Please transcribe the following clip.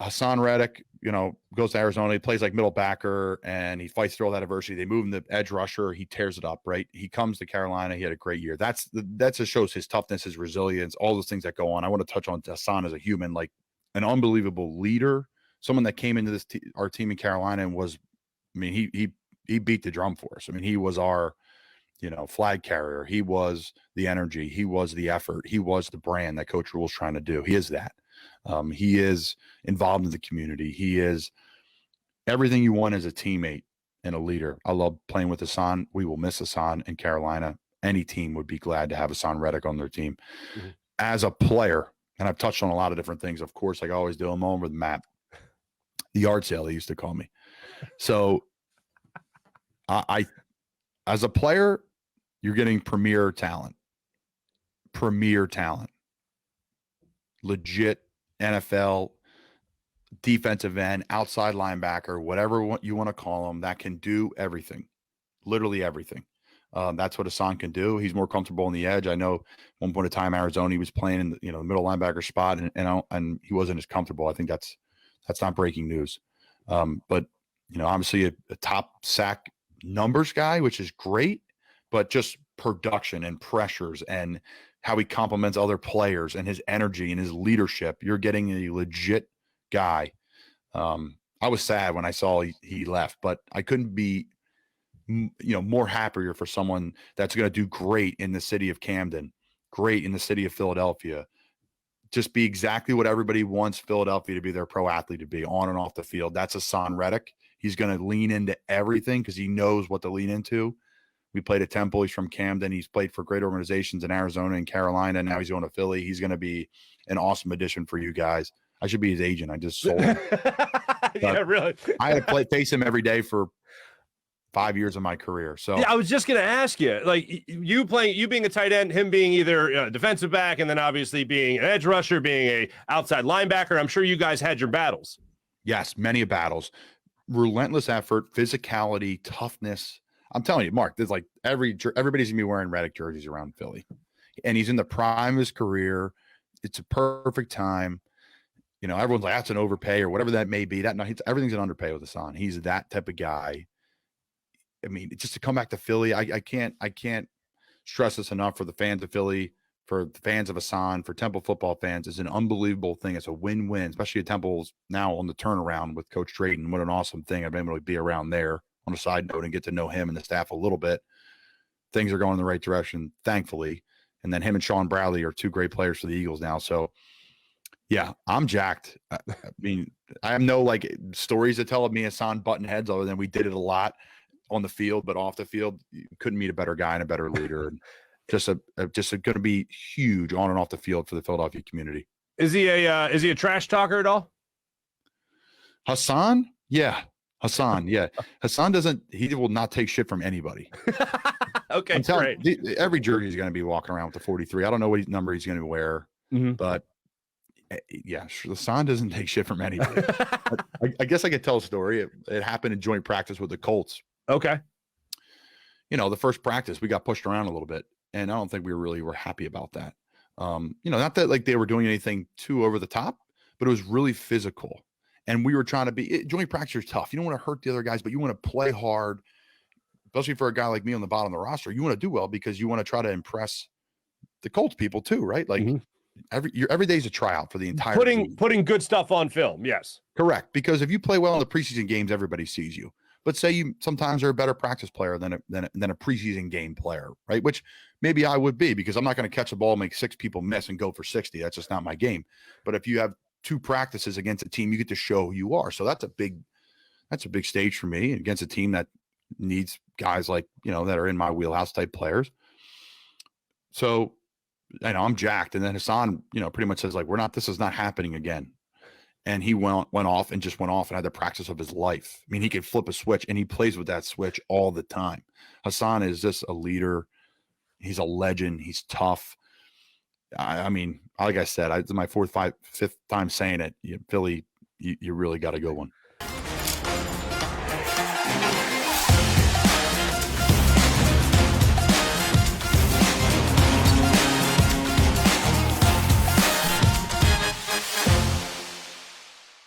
Haason Reddick, goes to Arizona. He plays like middle backer, and he fights through all that adversity. They move him to edge rusher. He tears it up, right? He comes to Carolina. He had a great year. That just shows his toughness, his resilience, all those things that go on. I want to touch on Haason as a human, like an unbelievable leader, someone that came into our team in Carolina and was, I mean, he beat the drum for us. I mean, he was our, flag carrier. He was the energy. He was the effort. He was the brand that Coach Rule's trying to do. He is that. He is involved in the community. He is everything you want as a teammate and a leader. I love playing with Haason. We will miss Haason in Carolina. Any team would be glad to have Haason Reddick on their team. Mm-hmm. As a player, and I've touched on a lot of different things, of course, like I always do, I'm over the map. The yard sale, they used to call me. So I as a player, you're getting premier talent. Legit NFL defensive end, outside linebacker, whatever you want to call him, that can do everything, literally everything. That's what Haason can do. He's more comfortable on the edge. I know at one point in time, Arizona, he was playing in the middle linebacker spot, and he wasn't as comfortable. I think that's not breaking news. But obviously a top sack numbers guy, which is great, but just production and pressures and how he complements other players and his energy and his leadership. You're getting a legit guy. I was sad when I saw he left, but I couldn't be, more happier for someone that's going to do great in the city of Camden, great in the city of Philadelphia, just be exactly what everybody wants Philadelphia to be, their pro athlete to be on and off the field. That's Haason Reddick. He's going to lean into everything because he knows what to lean into. We played at Temple. He's from Camden. He's played for great organizations in Arizona and Carolina. Now he's going to Philly. He's going to be an awesome addition for you guys. I should be his agent. I just sold him. Yeah, really. I had to face him every day for 5 years of my career. So yeah, I was just going to ask you, like you being a tight end, him being either a defensive back, and then obviously being an edge rusher, being a outside linebacker. I'm sure you guys had your battles. Yes, many battles. Relentless effort, physicality, toughness. I'm telling you, Mark, there's like everybody's gonna be wearing Reddick jerseys around Philly, and he's in the prime of his career. It's a perfect time. Everyone's like, that's an overpay or whatever that may be. Everything's an underpay with Haason. He's that type of guy. I mean, just to come back to Philly, I can't stress this enough for the fans of Philly, for the fans of Haason, for Temple football fans. It's an unbelievable thing. It's a win-win, especially at Temple's now on the turnaround with Coach Drayton. What an awesome thing. I've been able to be around there on a side note and get to know him and the staff a little bit. Things are going in the right direction, thankfully. And then him and Sean Bradley are two great players for the Eagles now. So, yeah, I'm jacked. I mean, I have no stories to tell of me and Haason button heads other than we did it a lot on the field, but off the field, you couldn't meet a better guy and a better leader. And just going to be huge on and off the field for the Philadelphia community. Is he a trash talker at all? Haason? Yeah. Haason. Yeah. Haason he will not take shit from anybody. Okay. I'm telling you, every jersey is going to be walking around with the 43. I don't know what number he's going to wear, but yeah, Haason doesn't take shit from anybody. I guess I could tell a story. It happened in joint practice with the Colts. Okay. The first practice, we got pushed around a little bit, and I don't think we were happy about that. Not that they were doing anything too over the top, but it was really physical. And we were trying to be joint practice is tough. You don't want to hurt the other guys, but you want to play hard, especially for a guy like me on the bottom of the roster. You want to do well because you want to try to impress the Colts people too, right? Like every day's a tryout for the entire putting good stuff on film. Yes, correct. Because if you play well in the preseason games, everybody sees you. But say you sometimes are a better practice player than a preseason game player, right? Which maybe I would be, because I'm not going to catch a ball, make 6 people miss, and go for 60. That's just not my game. But if you have 2 practices against a team, you get to show who you are. So that's a big stage for me against a team that needs guys like, that are in my wheelhouse type players. So, I'm jacked. And then Haason, pretty much says this is not happening again. And he went off and had the practice of his life. I mean, he could flip a switch, and he plays with that switch all the time. Haason is just a leader. He's a legend. He's tough. I mean, like I said, it's my 5th time saying it. Philly, you really got a good one.